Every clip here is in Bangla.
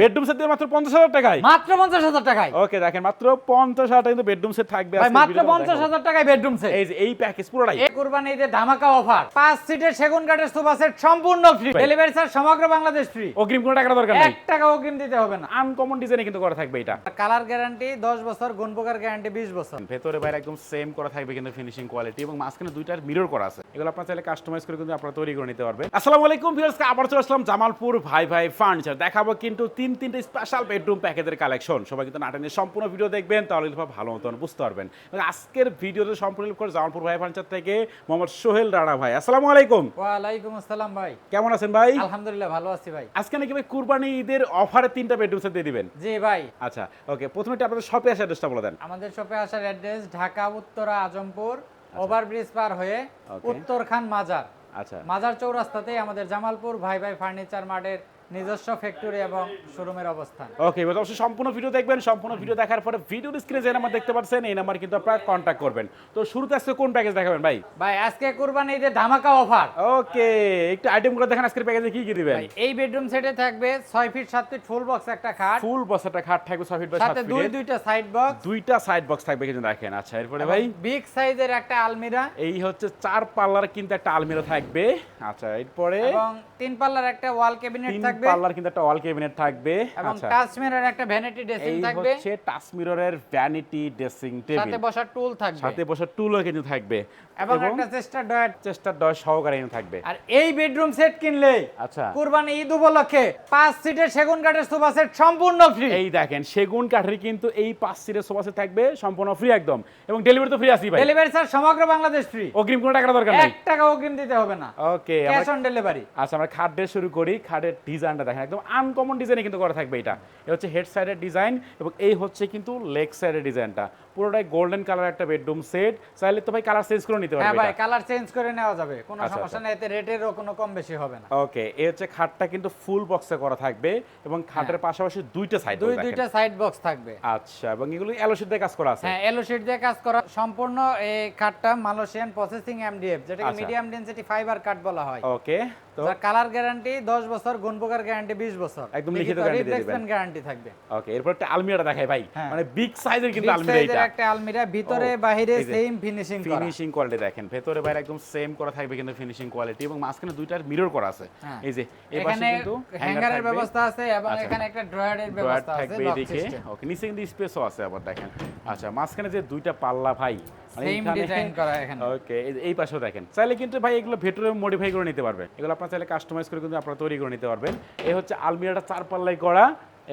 বেডরুম সেট দিয়ে মাত্র 50,000 টাকায়, মাত্র 50,000 টাকায়। ওকে দেখেন মাত্র 50,000 টাকা কিন্তু বেডরুম সেট থাকবে ভাই আজকে মাত্র ভিডিওতে 50,000 টাকায় বেডরুম সেট। এই যে এই প্যাকেজ পুরোটাই এই কুরবানি ঈদে ধামাকা অফার, 5 সিটের সেগুন কাঠের সোফা সেট সম্পূর্ণ ফ্রি, ডেলিভারি চার্জ সমগ্র বাংলাদেশ ফ্রি, অগ্রিম কোনো টাকা দরকার নাই, 1 টাকা অগ্রিম দিতে হবে না। আনকমন ডিজাইনে কিন্তু করা থাকবে এটা। কালার গ্যারান্টি 10 বছর, গুণ পোকার গ্যারান্টি 20 বছর। ভেতরে বাইরে একদম সেম করা থাকবে কিন্তু ফিনিশিং কোয়ালিটি, এবং মাঝখানে দুইটার মিরর করা আছে। এগুলো আপনারা চাইলে কাস্টমাইজ করে কিন্তু আপনারা তৈরি করে নিতে পারবেন। আসসালামু আলাইকুম ভিউয়ার্স, আবার চলে আসলাম জামালপুর ভাই ভাই ফার্নিচার। দেখাবো কিন্তু তিনটে স্পেশাল বেডরুম প্যাকেজের কালেকশন। সবাই কিন্তু নাটনের সম্পূর্ণ ভিডিও দেখবেন, তাহলে কিন্তু ভালো মতন বুঝতে পারবেন। আজকের ভিডিওতে সম্পূর্ণ করে জামালপুর ভাই ফার্নিচার থেকে মোহাম্মদ সোহেল রানা ভাই। আসসালামু আলাইকুম। ওয়ালাইকুম আসসালাম ভাই, কেমন আছেন ভাই? আলহামদুলিল্লাহ ভালো আছি ভাই। আজকে নাকি ভাই কুরবানি ঈদের অফারে 3টা বেডরুম সেট দিয়ে দিবেন? জি ভাই। আচ্ছা ওকে, প্রথমে আপনাদের শপে আসার অ্যাড্রেসটা বলে দেন। আমাদের শপে আসার অ্যাড্রেস ঢাকা উত্তরা আজমপুর, ওভারব্রিজ পার হয়ে Okay. উত্তরখান মাজার, আচ্ছা মাজার চৌরাস্তাতেই আমাদের জামালপুর ভাই ভাই ফার্নিচার মার্টের নিজস্ব ফ্যাক্টরি এবং শোরুমের অবস্থান। ওকে, এবার অবশ্যই সম্পূর্ণ ভিডিও দেখবেন। সম্পূর্ণ ভিডিও দেখার পরে ভিডিওর স্ক্রিনে যে নাম্বার দেখতে পাচ্ছেন এই নাম্বার কিন্তু আপনারা কন্ট্যাক্ট করবেন। তো শুরুতে আজকে কোন প্যাকেজ দেখাবেন ভাই? ভাই আজকে কুরবানি ঈদের ধামাকা অফার। ওকে, একটু আইটেমগুলো দেখেন আজকের প্যাকেজে কি কি দিবেন। এই বেডরুম সেটে থাকবে 6 ফিট 7 ফিট ফুল বক্স একটা খাট, ফুল বক্সটা খাট থাকবে 6 ফিট বাই 7 সাথে ফিট, দুইটা সাইড বক্স, দুইটা সাইড বক্স থাকবে কিন্তু দেখেন। আচ্ছা এরপরে ভাই বিগ সাইজের একটা আলমিরা, এই হচ্ছে 4 পাল্লার কিন্তু একটা আলমিরা থাকবে। আচ্ছা এরপরে এবং 3 পাল্লার একটা ওয়াল ক্যাবিনেট 3 থাকবে, পাল্লার কিন্তু একটা ওয়াল ক্যাবিনেট থাকবে। এবং আচ্ছা টাচ মিরর একটা ভ্যানিটি ড্রেসিং এই থাকবে, হচ্ছে টাচ মিররের ভ্যানিটি ড্রেসিং সাথে টেবিল, বসার টুল থাকবে, সাথে বসার টুলও কিন্তু থাকবে, এবং একটা চেস্টার ডয়ার। চেষ্টার দশ সহকারে কিন্তু থাকবে। আর এই বেডরুম সেট কিনলে আচ্ছা কুরবানি ঈদ উপলক্ষে 5 সিটের সেগুন কাঠের সোফা সেট সম্পূর্ণ ফ্রি। এই দেখেন সেগুন কাঠের কিন্তু এই 5 সিটের সোফা সেট থাকবে সম্পূর্ণ ফ্রি একদম, এবং ডেলিভারি তো ফ্রি আছে ভাই, ডেলিভারি চার্জ সমগ্র বাংলাদেশ ফ্রি, অগ্রিম কোনো টাকা দরকার নাই, 1 টাকা অগ্রিম দিতে হবে না, ওকে। Cash on delivery. আচ্ছা আমরা খাট দিয়ে শুরু করি। খাটের ডিজাইনটা দেখেন একদম আনকমন ডিজাইনে কিন্তু করা থাকবে এটা। এই হচ্ছে হেড সাইডের ডিজাইন, এবং এই হচ্ছে কিন্তু লেগ সাইডের ডিজাইনটা। পুরোটাই গোল্ডেন কালার একটা বেডরুম সেট। চাইলে তো ভাই কালার চেঞ্জ করে নিতে হ্যাঁ পারবে ভাই, এটা। কালার চেঞ্জ করে নেওয়া যাবে, কোনো আচ্ছা, সমস্যা নেই, এতে রেটেরও কোনো কম বেশি হবে না। ওকে, এই হচ্ছে খাটটা কিন্তু ফুল বক্সে করা থাকবে, এবং খাটের পাশাপাশি দুইটা সাইড দুইটা সাইড বক্স থাকবে। আচ্ছা, এবং এগুলো এলো শীট দিয়ে কাজ করা আছে। হ্যাঁ, এলো শীট দিয়ে কাজ করা সম্পূর্ণ। এই কাঠটা মালয়েশিয়ান প্রসেসিং এমডিএফ, যেটাকে আচ্ছা। মিডিয়াম ডেনসিটি ফাইবার কাঠ বলা হয়। ওকে, তো যার কালার গ্যারান্টি 10 বছর, গুণ পোকার গ্যারান্টি 20 বছর, একদম লিখিত guarantee দিয়ে দিবেন। রিপ্লেসমেন্ট গ্যারান্টি থাকবে। ওকে, এরপর একটা আলমিরা দেখাই ভাই, হ্যাঁ। মানে বিগ সাইজের কিন্তু বিগ আলমিরা সাইজের এটা। একটা আলমিরা, ভিতরে ও, বাইরে এই যে সেম ফিনিশিং করা। ফিনিশিং কোয়ালিটি দেখেন, ভেতরে বাইরে একদম সেম করা থাকবে কিন্তু ফিনিশিং কোয়ালিটি, এবং মাঝখানে দুইটার মিরর করা আছে। হ্যাঁ। এই যে এই পাশে এখানে কিন্তু হ্যাঙ্গারের ব্যবস্থা আছে, এবং আচ্ছা। এখানে একটা ড্রয়ারের ড্রয়ার ব্যবস্থা আছে, থাকবে লক এদিকে। সিস্টেম। ওকে, নিচে কিন্তু স্পেসও আছে আবার দেখেন। আচ্ছা, মাঝখানে যে দুইটা পাল্লা ভাই, মানে সেম এইখানে- ডিজাইন করা এখানে। ওকে, এই পাশেও দেখেন। চাইলে কিন্তু ভাই এগুলো ভেতরে মডিফাই করে নিতে পারবেন। এগুলো আপনারা চাইলে কাস্টমাইজ করে কিন্তু আপনারা তৈরি করে নিতে পারবেন। এই হচ্ছে আলমিরাটা 4 পাল্লাই করা,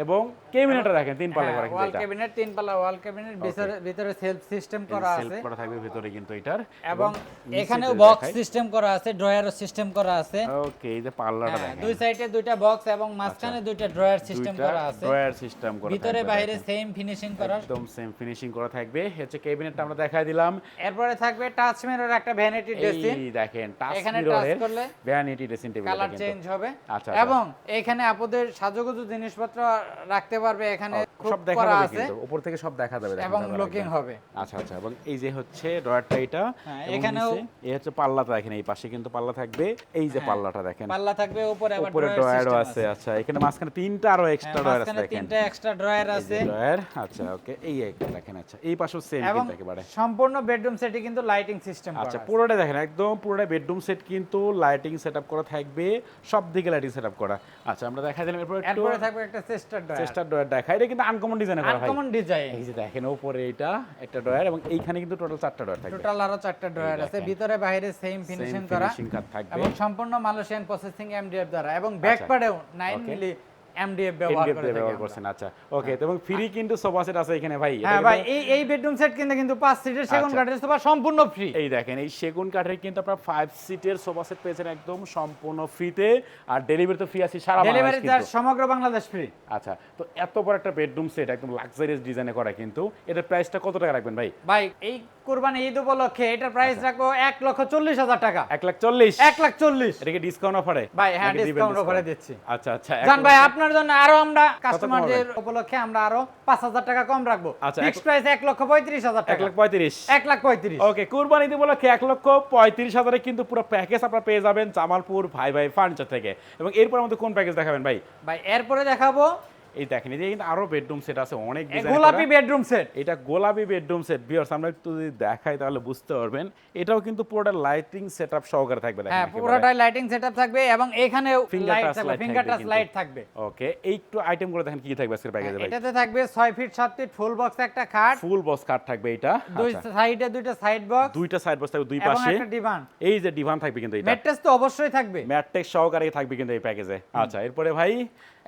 এবং কেবিনেটটা দেখেন 3 পাল্লাই করা কিন্তু ওয়াল এটা। ক্যাবিনেট 3 পাল্লা ওয়াল ক্যাবিনেট, ভিতরে সেলফ সিস্টেম করা সেলফ আছে, করা থাকবে ভেতরে কিন্তু এটার, এবং নিচে এখানেও যদি বক্স দেখাই। সিস্টেম করা আছে, ড্রয়ারও সিস্টেম করা আছে। ওকে, এই যে পাল্লাটা হ্যাঁ, দেখেন, দুই সাইডে দুইটা বক্স, এবং মাঝখানে দুইটা ড্রয়ার সিস্টেম দুইটা করা আছে, ড্রয়ার সিস্টেম করা ভিতরে থাকবে বাইরে দেখেন। সেম ফিনিশিং করা। একদম সেম ফিনিশিং করা থাকবে। হচ্ছে ক্যাবিনেটটা আমরা দেখাই দিলাম। এরপরে থাকবে টাচ মিরর একটা ভ্যানিটি ড্রেসিং, এই দেখেন টাচ এখানে টাচ মিররের করলে ভ্যানিটি ড্রেসিং টেবিল কালার কিন্তু। চেঞ্জ হবে। আচ্ছা, এবং এখানে আপনাদের সাজুগুজু জিনিসপত্র রাখতে পারবে, এখানে খুব সব দেখা করা যাবে আছে, কিন্তু উপর থেকে সব দেখা যাবে দেখেন, এবং তারপর লুকিং রাখবেন। হবে। আচ্ছা আচ্ছা, এবং এই যে হচ্ছে ড্রয়ারটা এটা, হ্যাঁ, এবং এখানেও- নিচে এই হচ্ছে পাল্লাটা দেখেন, এই পাশে কিন্তু পাল্লা থাকবে। এই যে পাল্লাটা দেখেন, পাল্লা থাকবে, উপরে আবার উপরে ড্রয়ার ড্রয়ারও সিস্টেম আছে। আছে। আচ্ছা, এখানে মাঝখানে 3টা আরো এক্সট্রা ড্রয়ার আছে মাঝখানে দেখেন, 3টা এক্সট্রা ড্রয়ার এই যে আছে, ড্রয়ার। আচ্ছা ওকে, এই একটা দেখেন। আচ্ছা, এই পাশেও সেম এবং কিন্তু একেবারে। সম্পূর্ণ বেডরুম সেটে কিন্তু লাইটিং সিস্টেম করা আচ্ছা, আছে। পুরোটা দেখেন একদম পুরোটা বেডরুম সেট কিন্তু লাইটিং সেটআপ করা থাকবে, সব দিকে লাইটিং সেটআপ করা। আচ্ছা, আমরা দেখাই দিলাম। এরপর একটু এরপরে থাকবে একটা চেস্টার ড্রয়ার, চেষ্টার ড্রয়ার দেখাই। এটা কিন্তু আনকমন ডিজাইনে করা ভাই। Uncommon design. এই যে দেখেন উপরে এটা একটা ড্রয়ার, এবং এইখানে কিন্তু টোটাল 4টা ড্রয়ার থাকবে। টোটাল আরো 4টা ড্রয়ার আছে, দেখেন। ভিতরে বাইরে সেম ফিনিশিং করা, ফিনিশিং কাট থাকবে, এবং সম্পূর্ণ মালয়েশিয়ান প্রসেসিং এমডিএফ দ্বারা, এবং ব্যাক আচ্ছা। পার্টেও 9 Okay. মিলি এমডিএফ ব্যবহার NDF করে দিয়ে থাকি ব্যবহার আমরা। করছেন। আচ্ছা ওকে, এবং ফ্রি কিন্তু সোফা সেট আছে এখানে ভাই। এটা হ্যাঁ ভাই, কিন্তু- এই বেডরুম সেট কিন্তু 5 সিটের সেগুন আচ্ছা। কাঠের সোফা সম্পূর্ণ ফ্রি। এই দেখেন, এই সেগুন কাঠের কিন্তু আপনারা 5 সিটের সোফা সেট পেয়েছেন একদম সম্পূর্ণ ফ্রিতে, আর ডেলিভারি তো ফ্রি আছে সারা ডেলিভারি বাংলাদেশ চার্জ কিন্তু। সমগ্র বাংলাদেশ ফ্রি। আচ্ছা, তো এত বড় একটা বেডরুম সেট একদম লাক্সারিয়াস ডিজাইনে করা, কিন্তু এটার প্রাইসটা কত টাকা রাখবেন ভাই? ভাই এই কুরবানি ঈদ উপলক্ষে এটার প্রাইস রাখবো 1,40,000 টাকা। 1,40,000। 1,40,000 এটা কি ডিসকাউন্ট অফারে? ভাই, হ্যাঁ, নাকি দিবেন ডিসকাউন্ট discount? অফারে দিচ্ছি। আচ্ছা আচ্ছা, জান ভাই, 1,00,000 আপনার জন্য আরো আমরা কমাবেন? কাস্টমারদের উপলক্ষে আমরা আরো 5,000 টাকা কম রাখবো। আচ্ছা, ফিক্সড প্রাইস 1,35,000 টাকা। 1,35,000। 1,35,000। ওকে, কুরবানি ঈদ উপলক্ষে 1,35,000 কিন্তু পুরো প্যাকেজ আপনারা পেয়ে যাবেন জামালপুর ভাই ভাই ফার্নিচার থেকে। এবং এরপর আমাদের কোন প্যাকেজ দেখাবেন ভাই? ভাই এরপরে দেখাবো এই দেখেন এই যে কিন্তু আরো বেডরুম সেট আছে অনেক এই ডিজাইন গোলাপি বেডরুম সেট। এটা গোলাপি বেডরুম সেট ভিউয়ার্স আমরা একটু যদি দেখাই তাহলে বুঝতে পারবেন এটাও কিন্তু পুরোটা লাইটিং সেটআপ সহকারে থাকবে দেখেন হ্যাঁ, পুরোটাই লাইটিং সেটআপ থাকবে এবং এখানেও Finger লাইট touch থাকবে, light ফিঙ্গার থাকবে টাচ কিন্তু। লাইট থাকবে। ওকে এই একটু আইটেমগুলো দেখেন কি কি থাকবে আজকের প্যাকেজে ভাই এটাতে থাকবে 6 ফিট 7 ফিট ফুল বক্স একটা খাট, ফুল বক্স কাট থাকবে এটা দুই আচ্ছা সাইডে দুইটা সাইড বক্স দুইটা সাইড বক্স থাকবে দুই এবং পাশে একটা ডিভান। এই যে ডিভান থাকবে কিন্তু এটা ম্যাট্রেস তো অবশ্যই থাকবে। ম্যাট্রেস সহকারে থাকবে কিন্তু এই প্যাকেজে আচ্ছা এরপরে ভাই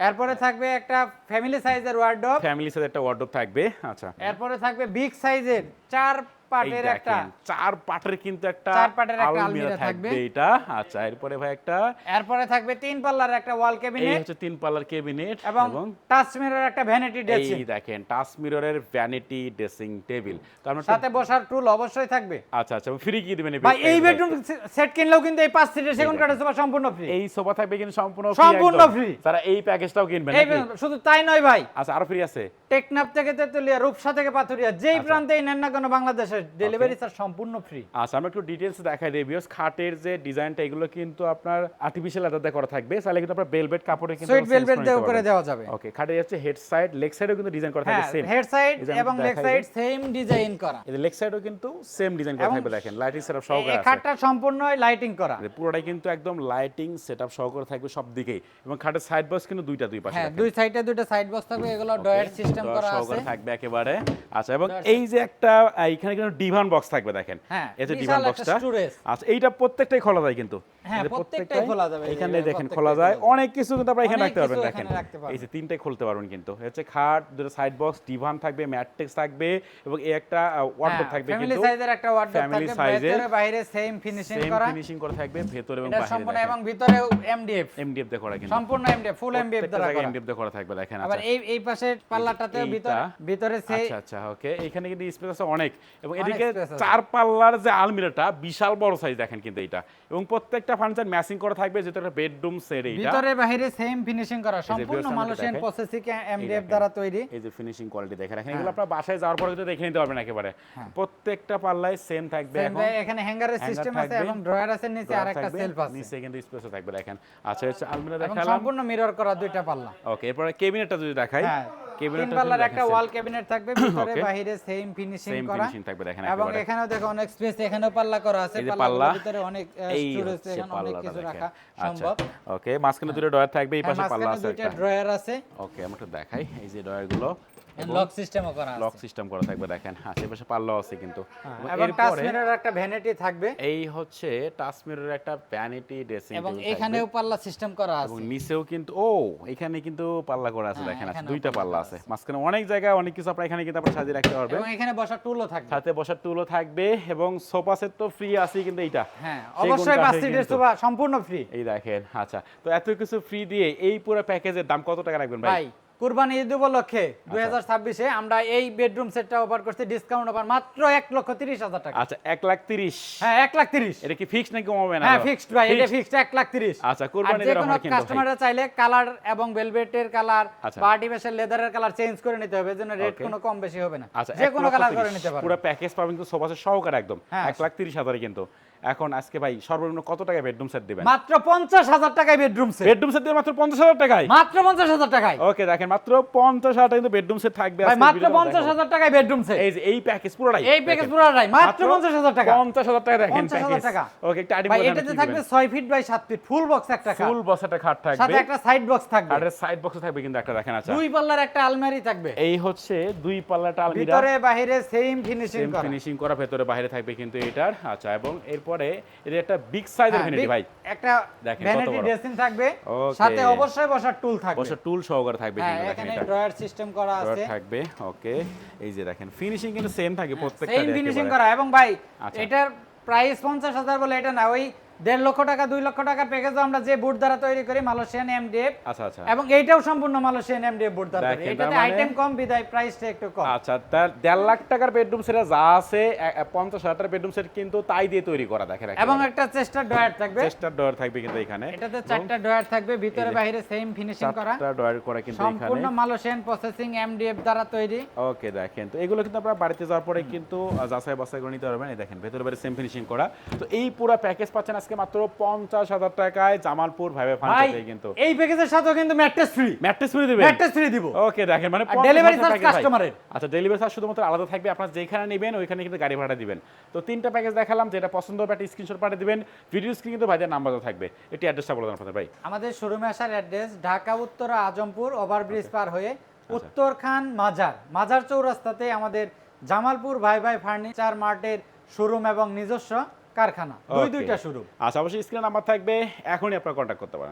এরপরে থাকবে একটা ফ্যামিলি সাইজের ওয়ার্ডরোব। ফ্যামিলি সাথে একটা ওয়ার্ডরোব থাকবে আচ্ছা এরপরে থাকবে বিগ সাইজের 4 এই পার্টের একটা দেখেন চার পাটের কিন্তু একটা চার পাটের একটা আলমিরা আলমিরা থাকবে থাকবে। এটা আচ্ছা এরপরে ভাই একটা এরপরে থাকবে 3 পাল্লার একটা ওয়াল এই ক্যাবিনেট হচ্ছে তিন পাল্লার ক্যাবিনেট এবং টাচ মিরর একটা ভ্যানিটি ড্রেসিং। এই দেখেন টাচ মিররের ভ্যানিটি ড্রেসিং টেবিল তো আমরা সাথে বসার টুল অবশ্যই থাকবে। আচ্ছা আচ্ছা ফ্রি কি দিবেন ভাই এই বেডরুম সেট কিনলেও কিন্তু এই 5 সিটের সেগুন কাঠের সোফা সম্পূর্ণ ফ্রি। এই সোফা থাকবে কিন্তু সম্পূর্ণ সম্পূর্ণ একদম। free। যারা এই প্যাকেজটাও কিনবেন এই নাকি শুধু তাই নয় ভাই, আচ্ছা আরো ফ্রি আছে টেকনাফ থেকে তেতুলিয়া, রূপসা থেকে পাথুরিয়া, যেই প্রান্তেই নেন না কেন বাংলাদেশের ডেলিভারি চার্জ সম্পূর্ণ ফ্রি। আচ্ছা আমরা একটু ডিটেইলস দেখাই দেই ভিউয়ার্স খাটের যে ডিজাইনটা এগুলো কিন্তু আপনার আর্টিফিশিয়াল লেদার দিয়ে করা থাকবে তাহলে কিন্তু আপনার ভেলভেট কাপড়ে কিন্তু সুইট ভেলভেট দিয়ে করে দেওয়া যাবে। ওকে খাটের হচ্ছে হেড সাইড লেগ সাইডেও কিন্তু ডিজাইন করা থাকবে হ্যাঁ, সেম হেড সাইড এই যে আমি এবং লেগ দেখাই সাইড দিই। সেম ডিজাইন করা। এই লেগ সাইডেও কিন্তু সেম ডিজাইন করা এবং থাকবে দেখেন লাইটিং সেটআপ এই সহকারে আছে খাটটা সম্পূর্ণ লাইটিং করা। পুরোটাই কিন্তু একদম লাইটিং সেটআপ সহকারে থাকবে সব দিকেই এবং খাটের সাইড বক্স কিন্তু দুই পাশে হ্যাঁ, দেখেন। দুই সাইডে দুইটা সাইড বক্স থাকবে, এগুলো ডয়ার সিস্টেম ডয়ার করা আছে। সহকারে থাকবে একেবারে আচ্ছা এবং ডয়ার এই যে একটা এখানে কিন্তু ডিভান বক্স থাকবে দেখেন হ্যাঁ, এই যে বিশাল ডিভান একটা বক্সটা storage। আচ্ছা এইটা প্রত্যেকটাই খোলা যায় কিন্তু হ্যাঁ, এই যে প্রত্যেকটাই খোলা যাবে, এই এখানে যে দেখেন প্রত্যেকটাই খোলা যায় খোলা যাবে। অনেক কিছু কিন্তু আপনারা এখানে অনেক রাখতে পারবেন কিছু দেখেন এখানে রাখতে পারবেন। এই যে তিনটাই খুলতে পারবেন কিন্তু হচ্ছে খাট দুটো সাইড বক্স ডিভান থাকবে ম্যাট্রিক্স থাকবে এবং এই একটা ওয়ার্ডরোব থাকবে ফ্যামিলি কিন্তু সাইজের একটা ওয়ার্ডরোব family থাকবে, size এর ভেতরে বাইরে সেম ফিনিশিং সেম করা। ফিনিশিং করা থাকবে ভেতরে এবং এটা বাইরে সম্পূর্ণ দেখেন এবং ভিতরেও এমডিএফ, এমডিএফ দিয়ে করা কিন্তু সম্পূর্ণ এমডিএফ, ফুল এমডিএফ দ্বারা করা। এমডিএফ দিয়ে করা থাকবে দেখেন আবার আচ্ছা এই পাশের পাল্লাটাতেও ভিতরে এইটা। ভিতরে সেই আচ্ছা আচ্ছা ওকে এখানে কিন্তু স্পেস আছে অনেক এবং অনেক এদিকে space আছে। চার পাল্লার যে আলমিরাটা বিশাল বড় সাইজ দেখেন কিন্তু এটা এবং প্রত্যেকটা ফার্নিচার ম্যাচিং করা থাকবে যেটা একটা বেডরুম সেট এইটা ভিতরে বাইরে সেম ফিনিশিং করা, যে সম্পূর্ণ ভিউয়ার্স মালয়েশিয়ান দেখেন। প্রসেসিং এমডিএফ দেখেন। দ্বারা তৈরি। এই যে ফিনিশিং কোয়ালিটি দেখেন এখানে এগুলো আপনার বাসায় যাওয়ার পরে কিন্তু দেখে নিতে পারবেন একেবারে প্রত্যেকটা পাল্লায় সেম থাকবে Same এখন ভাই, এখানে হ্যাঙ্গারের hanger সিস্টেম আছে থাকবে, এবং ড্রয়ার আছে, নিচে drawer আরেকটা থাকবে, সেলফ আছে নিচে কিন্তু স্পেসও থাকবে দেখেন আচ্ছা হচ্ছে আলমিরা এবং দেখালাম সম্পূর্ণ মিরর করা দুইটা পাল্লা। ওকে এরপরে কেবিনেটটা যদি দেখাই হ্যাঁ, তিন কেবিনেটটা পাল্লার একটা ওয়াল ক্যাবিনেট থাকবে, ভিতরে Okay. বাইরে সেম ফিনিশিং সেম করা ফিনিশিং থাকবে দেখেন এবং একেবারে এখানেও দেখো অনেক স্পেস, এখানেও পাল্লা করা আছে, এই যে পাল্লাগুলোর পাল্লা, ভিতরে অনেক এই স্টোরেজ, হচ্ছে এখানে অনেক পাল্লাটা কিছু দেখেন রাখা আচ্ছা সম্ভব। ওকে মাঝখানে দুটো ডয়ার থাকবে এই হ্যাঁ, পাশে পাল্লা মাঝখানে আছে দুইটা একটা ড্রয়ার আছে, ওকে আমরা একটু দেখাই এই যে ডয়ারগুলো লক সিস্টেমও করা লক আছে সিস্টেম করা থাকবে দেখেন আচ্ছা এই পাশে পাল্লাও আছে কিন্তু এবং টাচ এরপরে মিরর একটা ভ্যানিটি থাকবে এই হচ্ছে টাচ মিররের একটা ভ্যানিটি ড্রেসিং এবং এখানেও পাল্লা সিস্টেম করা এবং আছে। নিচেও কিন্তু ও এখানে কিন্তু পাল্লা করা আছে হ্যাঁ, দেখেন আছে এখানেও দুইটা পাল্লা পাল্লা করা আছে মাঝখানে অনেক জায়গায় অনেক কিছু আপনারা এখানে কিন্তু আপনারা সাজিয়ে রাখতে পারবেন এবং এখানে বসার টুলও থাকবে। সাথে বসার টুলও থাকবে এবং সোফা সেট তো ফ্রি আছে কিন্তু এইটা হ্যাঁ, সেগুন অবশ্যই 5 কাঠের সিটের কিন্তু। সোফা সম্পূর্ণ ফ্রি। এই দেখেন আচ্ছা তো এত কিছু ফ্রি দিয়ে এই পুরো প্যাকেজের দাম কত টাকা রাখবেন ভাই ভাই কুরবানি ঈদ উপলক্ষে 2026 এ আমরা এই বেডরুম সেটটা অফার করছি ডিসকাউন্ট অফার মাত্র 1,30,000 টাকা। আচ্ছা 1,30,000 হ্যাঁ, 1,30,000। এটা কি ফিক্স নাকি কমাবে না হ্যাঁ, ফিক্সড ভাই, এটা ফিক্সড 1,30,000। আচ্ছা আর কুরবানির যে অফার কোনো কিন্তু ভাই। কাস্টমাররা চাইলে কালার এবং ভেলভেটের কালার আচ্ছা। বা আর্টিফিশিয়াল লেদারের কালার চেঞ্জ করে নিতে হবে, এজন্য রেট Okay. কোনো কম বেশি হবে না, আচ্ছা যে কোনো কালার 1,30,000 করে নিতে পারবেন। পুরো প্যাকেজ পাবেন কিন্তু সোফা সেট সহকারে একদম হ্যাঁ। 1,30,000 কিন্তু এখন আজকে ভাই সর্বনিম্ন কত টাকা বেডরুম সেট দিবেন মাত্র 50,000 টাকায় বেডরুম সেট, বেডরুম সেট দিয়ে মাত্র 50,000 টাকায় মাত্র 50,000 টাকায়। ওকে দেখেন মাত্র 50,000 টাকা কিন্তু বেডরুম সেট থাকবে ভাই আজকের মাত্র ভিডিওতে দেখাবো। 50,000 টাকায় বেডরুম সেট, এই যে এই প্যাকেজ পুরোটাই এই প্যাকেজ পুরোটাই মাত্র 50,000 টাকা। 50,000 টাকা দেখেন 50,000 প্যাকেজ টাকা। ওকে একটা আইটেম ভাই এটাতে থাকবে 6 feet by 7 feet full box একটা খাট, ফুল বক্স একটা খাট সাথে থাকবে একটা সাইড বক্স থাকবে, আর সাইড বক্স থাকবে কিন্তু একটা দেখেন আচ্ছা দুই পাল্লার একটা আলমারি থাকবে, এই হচ্ছে দুই পাল্লাটা আলমিরা ভিতরে বাইরে সেম ফিনিশিং সেম করা। ফিনিশিং করা ভেতরে বাইরে থাকবে কিন্তু এটার আচ্ছা এবং এরপরে এর একটা বিগ সাইজের হ্যাঁ, ভ্যানিটি ভাই একটা দেখেন কত ভ্যানিটি বড়। ড্রেসিং থাকবে, Okay. সাথে অবশ্যই বসার টুল থাকবে। বসে টুল সহকারে থাকবে হ্যাঁ, কিন্তু দেখেন এখানে এটা ড্রয়ার সিস্টেম করা ড্রয়ার আছে, থাকবে ওকে এই যে দেখেন ফিনিশিং কিন্তু সেম থাকে প্রত্যেকটা সেম ফিনিশিং করা এবং ভাই আচ্ছা। এটার প্রাইস 50,000 বলে এটা না, ওই 1.5 লক্ষ টাকা 2 লক্ষ টাকার প্যাকেজও আমরা যে বুট দ্বারা তৈরি করি মালয়েশিয়ান এমডিএফ, আচ্ছা আচ্ছা এবং এইটাও সম্পূর্ণ মালয়েশিয়ান এমডিএফ বুট দ্বারা তৈরি। দেখেন, এটাতে তার মানে- আইটেম কম বিদায় প্রাইসটা একটু কম। আচ্ছা তার 1.5 লাখ টাকার বেডরুম সেট যা আছে 50,000 টাকার বেডরুম সেট কিন্তু তাই দিয়ে তৈরি করা দেখেন এবং একটা চেস্টার ড্রয়ার থাকবে, চেস্টার ডোর থাকবে কিন্তু এখানে এটাতে 4টা ড্রয়ার থাকবে, ভিতরে এই যে বাইরে সেম ফিনিশিং করা, চারটা ডোর করা কিন্তু এখানে সম্পূর্ণ মালয়েশিয়ান প্রসেসিং এমডিএফ দ্বারা তৈরি। ওকে দেখেন তো এগুলো কিন্তু আপনারা বাড়িতে যাওয়ার পরে কিন্তু যাচাই বাছাই করে নিতে পারবেন এই দেখেন ভেতরে বাইরে সেম ফিনিশিং করা তো এই পুরো প্যাকেজ পাচ্ছেন আজকে আজকে মাত্র 50,000 টাকায় জামালপুর ভাই ভাই ভাই ফার্নিচার কিন্তু এই প্যাকেজের সাথেও কিন্তু ম্যাট্রেস ফ্রি, ম্যাট্রেস ফ্রি দিবেন। ম্যাট্রেস ফ্রি দিব। ওকে দেখেন মানে আর ডেলিভারি 50,000 চার্জ টাকা ভাই। কাস্টমারের। আচ্ছা ডেলিভারি চার্জ শুধুমাত্র আলাদা থাকবে, আপনারা যেখানে নেবেন ওইখানে কিন্তু গাড়ি ভাড়া দিবেন। তো তিনটা প্যাকেজ দেখালাম, যেটা পছন্দ হবে একটা স্ক্রিনশট পাঠিয়ে দিবেন, ভিডিও স্ক্রিনে কিন্তু ভাইদের নাম্বারও থাকবে। এটি অ্যাড্রেসটা বলে দেন আপনাদের ভাই। আমাদের শোরুমে আসার অ্যাড্রেস ঢাকা উত্তরা আজমপুর ওভারব্রিজ পার হয়ে উত্তরখান মাজার চৌরাস্তাতে আমাদের জামালপুর ভাই ভাই ফার্নিচার মার্টের শোরুম এবং নিজস্ব কারখানা, দুইটা শোরুম। আচ্ছা অবশ্যই স্ক্রিনে নাম্বার থাকবে, এখনই আপনারা কন্ট্যাক্ট করতে পারেন।